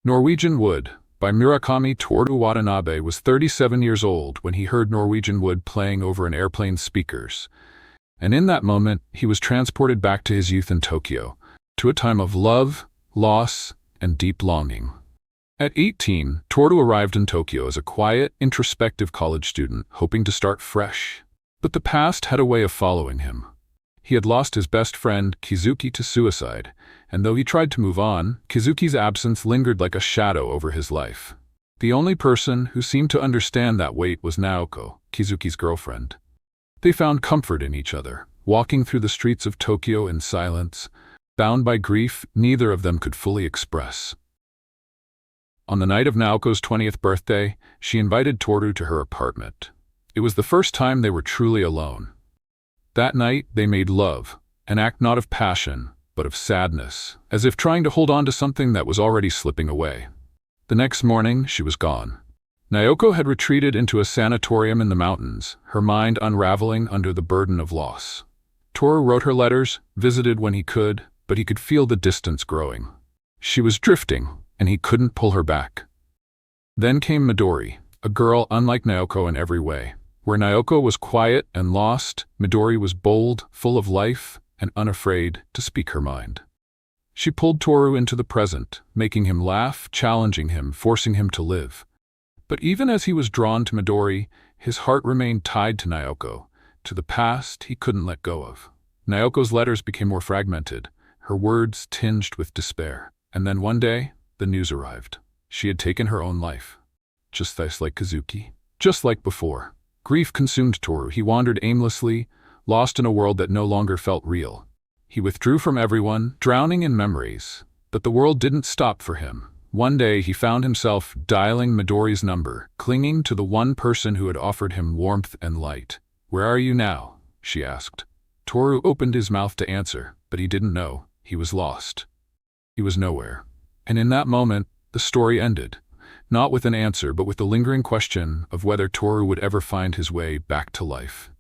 Norwegian Wood by Murakami. Toru Watanabe was 37 years old when he heard Norwegian Wood playing over an airplane's speakers. And in that moment, he was transported back to his youth in Tokyo, to a time of love, loss, and deep longing. At 18, Toru arrived in Tokyo as a quiet, introspective college student, hoping to start fresh. But the past had a way of following him. He had lost his best friend, Kizuki, to suicide, and though he tried to move on, Kizuki's absence lingered like a shadow over his life. The only person who seemed to understand that weight was Naoko, Kizuki's girlfriend. They found comfort in each other, walking through the streets of Tokyo in silence, bound by grief neither of them could fully express. On the night of Naoko's 20th birthday, she invited Toru to her apartment. It was the first time they were truly alone. That night, they made love, an act not of passion, but of sadness, as if trying to hold on to something that was already slipping away. The next morning, she was gone. Naoko had retreated into a sanatorium in the mountains, her mind unraveling under the burden of loss. Toru wrote her letters, visited when he could, but he could feel the distance growing. She was drifting, and he couldn't pull her back. Then came Midori, a girl unlike Naoko in every way. Where Naoko was quiet and lost, Midori was bold, full of life, and unafraid to speak her mind. She pulled Toru into the present, making him laugh, challenging him, forcing him to live. But even as he was drawn to Midori, his heart remained tied to Naoko, to the past he couldn't let go of. Naoko's letters became more fragmented, her words tinged with despair. And then one day, the news arrived. She had taken her own life. Just like Kizuki. Just like before. Grief consumed Toru. He wandered aimlessly, lost in a world that no longer felt real. He withdrew from everyone, drowning in memories. But the world didn't stop for him. One day he found himself dialing Midori's number, clinging to the one person who had offered him warmth and light. "Where are you now?" she asked. Toru opened his mouth to answer, but he didn't know. He was lost. He was nowhere. And in that moment, the story ended. Not with an answer, but with the lingering question of whether Toru would ever find his way back to life.